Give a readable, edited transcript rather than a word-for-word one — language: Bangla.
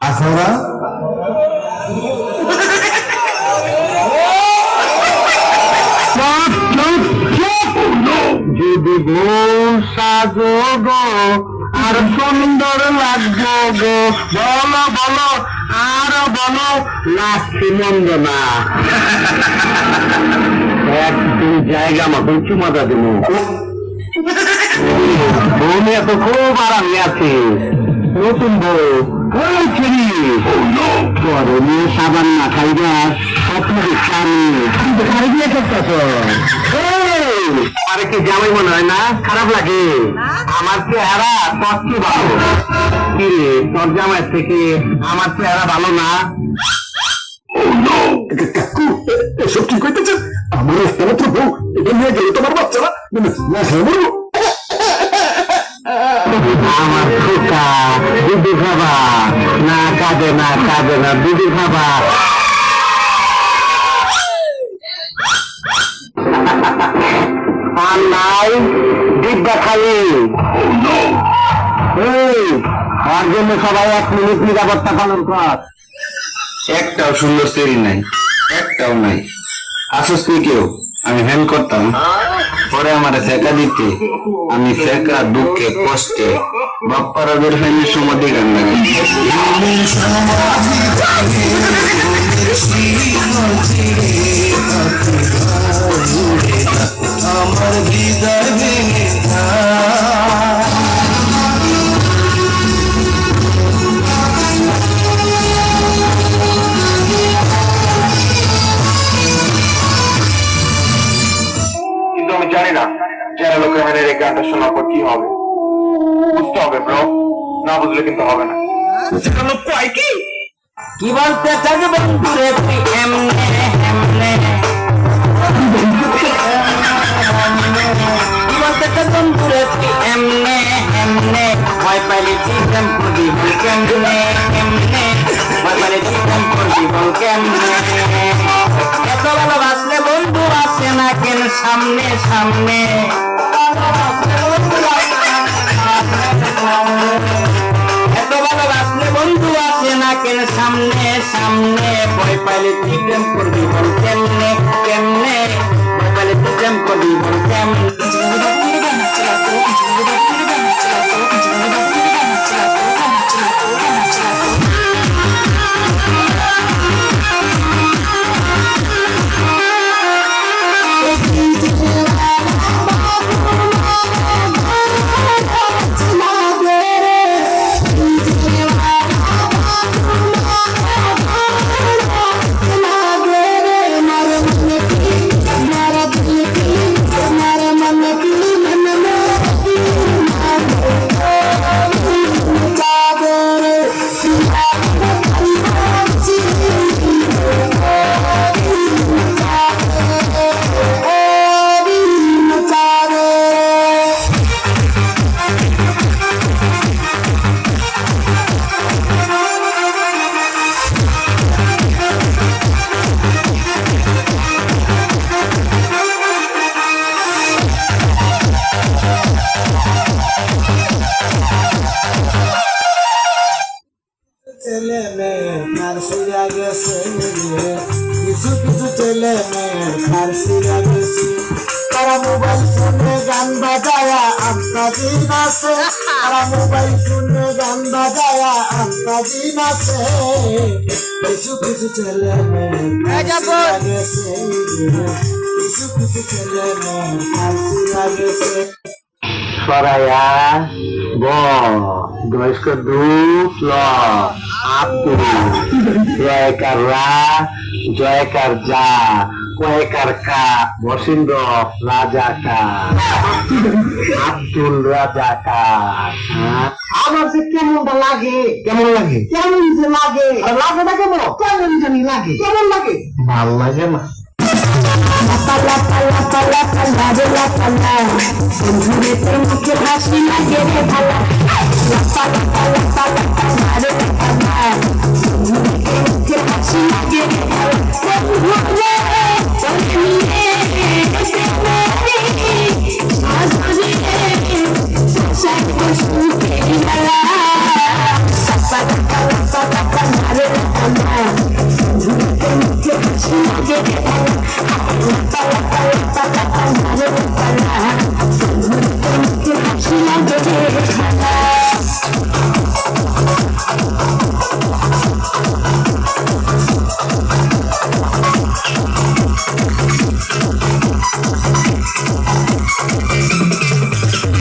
আসারা যদি গো সাজো গো আর সুন্দর লাগবো গো, বলো বলো আর বলো, লাগছে মন্দ না। একদিন জায়গা মতন চুমাদা দেব। বউ নিয়ে তো খুব আরামে আছে। নতুন বউ নিয়ে সাবান না খাইবা স্বপ্ন দেখছি আমি দিয়ে করতেছ। আরে কি জামাই মনে হয় না? খারাপ লাগে? আমার চেহারা তোর চেয়ে ভালো। কি রে, তোর জামাই থেকে আমার চেহারা ভালো না? এসব কি করতেছে? আমার একমাত্র বউ, এটা নিয়ে গেলে তোমার বাচ্চারা না খেয়ে বলবো। আমার খোকা দুধু খাবা না? কাঁদে না কাঁদে না, দুধু খাবা। আর নাই ডিব্বা খালি। তার জন্য সবাই 1 মিনিট নিরাপত্তা পালন কর। একটাও সুন্দর সেরি নাই, একটাও নাই। আসস তুই কেউ? আমি হ্যান করতাম, পরে আমার ফেঁকা দিতে, আমি ফেঁকা দুঃখে কষ্টে বাপ্পারাদের ফ্যামিলির সমাধি গান লাগে। আমার হৃদয় ভেঙে জানি না যারা লোকের মেনে এই গানটা শোনার পর কি হবে। বুঝতে হবে ব্রো, না বুঝলে কিন্তু হবে না। কি বলতে চাই বন্ধুরে তুই এমনে এমনে, কি বলতে চাই বন্ধুরে তুই এমনে এমনে, ভয় পাইলে তুই প্রেম করবি বল কেমনে এমনে, ভয় পাইলে তুই প্রেম করবি বল কেমনে। এত ভালোবাসলে বন্ধু আসে না কেন সামনে সামনে, এত ভালোবাসলে বন্ধু আসে না কেন সামনে সামনে, ভয় পাইলে তুই প্রেম করবি বল কেমনে কেমনে, ভয় পাইলে তুই প্রেম করবি বল কেমনে। ছেলে মেয়ে ফার্সিরা গেছে, কিছু কিছু ছেলে মেয়ে ফার্সিরা গেছে, তারা মোবাইল ফোনে গান বাজায়া আন্তাজি নাচে, তারা মোবাইল ফোনে গান বাজায়া আন্তাজি নাচে। কিছু কিছু ছেলে মেয়ে ফার্সিরা গেছে, কিছু কিছু ছেলে মেয়ে ফার্সিরা গেছে। সরায়া গ দয়স্ক দুঃখ ল আব্দুল, জয়কার রা জয়কার যা, কয়কার কা বসিন্দ্র রাজাকার, আব্দুল রাজাকার। আমার যে কেমনটা লাগে, কেমন লাগে, কেমন যে লাগে, লাগে না কেমন, কেমন জানি লাগে, কেমন লাগে, ভাল লাগে না। পালা পালা পালা পালা রে পালা, বন্ধুরে তোর মুখে হাসি লাগে রে ভালা, পালা পালা পালা পালা রে পালা, বন্ধুরে তোর মুখে হাসি লাগে রে ভালা, বন্ধুরে বন্ধুরে সাজরে সাজরে সুখে ভালা, পালা পালা Bye.